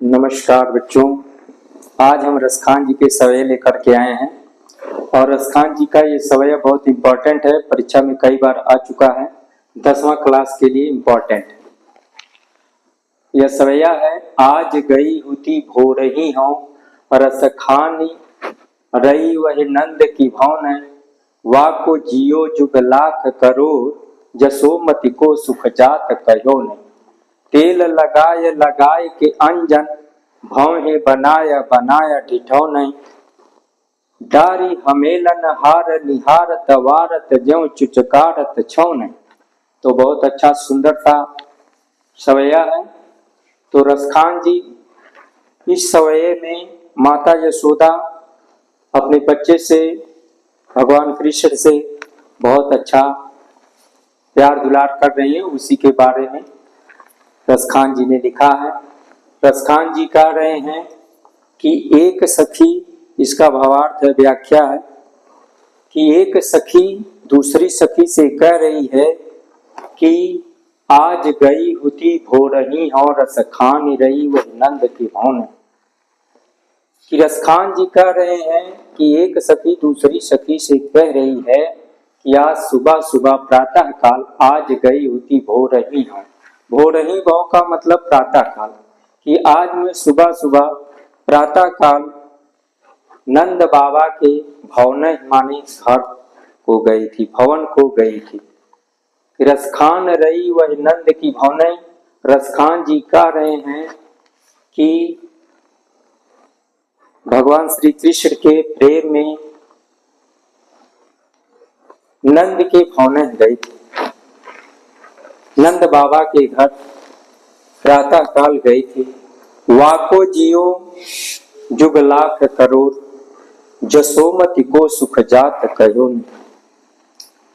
नमस्कार बच्चों। आज हम रसखान जी के सवय लेकर के आए हैं और रसखान जी का ये सवय बहुत इम्पोर्टेंट है, परीक्षा में कई बार आ चुका है। 10वां क्लास के लिए इम्पोर्टेंट है। यह सवैया है, आज गई हुती भो रही हूँ, रसखानी रही वह नंद की भौन, वाको जियो जुग लाख करोड़, जसोमति को सुख जात कहो ने। तेल लगाए लगाए के अंजन, भौहे बनाया बनाया ठिठौन, डारी हमेलन हार निहारत वारत ज्यों चुचकारत छौन। तो बहुत अच्छा सुंदर सा सवैया है। तो रसखान जी इस सवैये में माता यशोदा अपने बच्चे से, भगवान कृष्ण से बहुत अच्छा प्यार दुलार कर रही है, उसी के बारे में रसखान जी ने लिखा है। रसखान जी कह रहे हैं कि एक सखी, इसका भावार्थ है, व्याख्या है कि एक सखी दूसरी सखी से कह रही है कि आज गई हुती भो रही हो, रसखान रही वह नंद की भौन। कि रसखान जी कह रहे हैं कि एक सखी दूसरी सखी से कह रही है कि आज सुबह सुबह प्रातः काल आज गई हुती भो रही हो। भो रही भौ का मतलब प्रातः काल, कि आज मैं सुबह सुबह प्रातः काल नंद बाबा के भवन माने घर को गई थी, भवन को गई थी। रसखान रही वह नंद की भवन। रसखान जी कह रहे हैं कि भगवान श्री कृष्ण के प्रेम में नंद के भवन गई थी, नंद बाबा के घर प्रातः काल गई थी। वाको जियो जुग लाख करोड़, जसोमति को सुख जात कहो।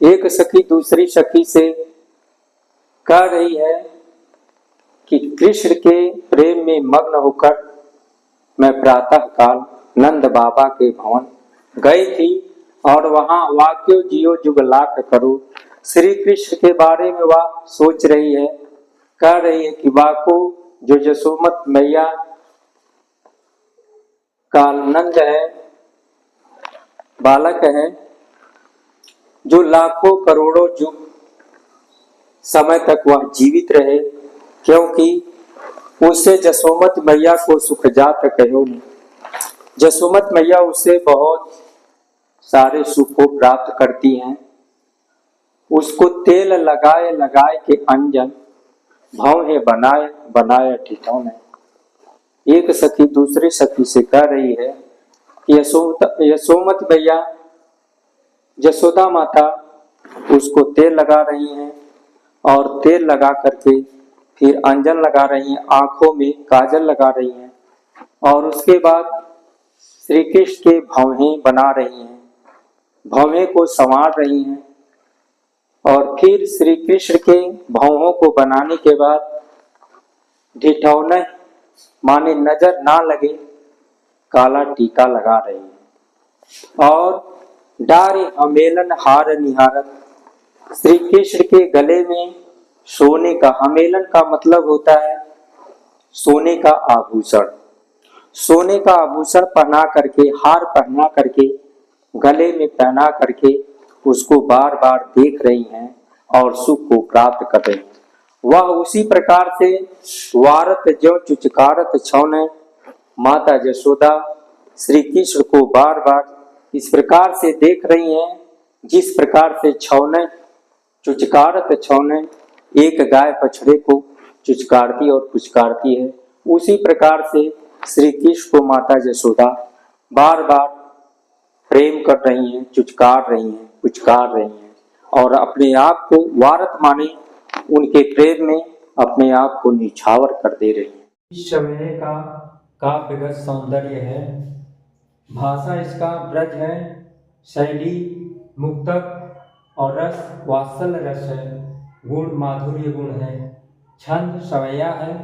एक सखी दूसरी सखी से कह रही है कि कृष्ण के प्रेम में मग्न होकर मैं प्रातः काल नंद बाबा के भवन गई थी और वहां वाक्यो जियो जुग लाख करोड़, श्री कृष्ण के बारे में वह सोच रही है, कह रही है कि वाको जो जसोमत मैया का नंद है, बालक है, जो लाखों करोड़ों युग समय तक वह जीवित रहे, क्योंकि उससे जसोमत मैया को सुख जात कहो। जसोमत मैया उससे बहुत सारे सुख को प्राप्त करती हैं। उसको तेल लगाए लगाए के अंजन, भौहे बनाए बनाए ठिठौन। एक सखी दूसरी सखी से कह रही है कि यशोमत मैया यशोदा माता उसको तेल लगा रही हैं और तेल लगा करके फिर अंजन लगा रही हैं, आंखों में काजल लगा रही हैं और उसके बाद श्री कृष्ण के भौहे बना रही हैं, भौहे को संवार रही हैं और फिर श्री कृष्ण के भौहों को बनाने के बाद ठिठौन माने नजर ना लगे काला टीका लगा रही है और डारे हमेलन हार निहारत, श्री कृष्ण के गले में सोने का, हमेलन का मतलब होता है सोने का आभूषण, सोने का आभूषण पहना करके, हार पहना करके, गले में पहना करके उसको बार बार देख रही हैं और सुख को प्राप्त कर रही हैं। वह उसी प्रकार से वारत ज्यों चुचकारत छौन, माता यशोदा श्री कृष्ण को बार बार इस प्रकार से देख रही हैं जिस प्रकार से छौन चुचकारत छौन एक गाय बछड़े को चुचकारती और पुचकारती है, उसी प्रकार से श्री कृष्ण को माता यशोदा बार बार प्रेम कर रही हैं, चुचकार रही हैं, पुचकार रही हैं और अपने आप को वारत माने उनके प्रेम में अपने आप को निछावर कर दे रही हैं। इस समय का काव्यगत सौंदर्य है, भाषा इसका ब्रज है, शैली मुक्तक और रस वात्सल रस है, गुण माधुर्य गुण है, छंद सवैया है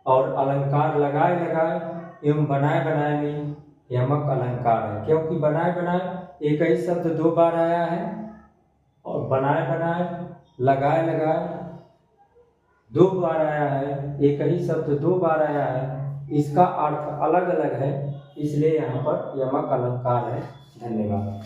और अलंकार लगाए लगाए एवं बनाए बनाए में यमक अलंकार है, क्योंकि बनाए बनाए एक ही शब्द दो बार आया है और बनाए बनाए लगाए लगाए दो बार आया है, एक ही शब्द दो बार आया है इसका अर्थ अलग अलग है, इसलिए यहाँ पर यमक अलंकार है। धन्यवाद।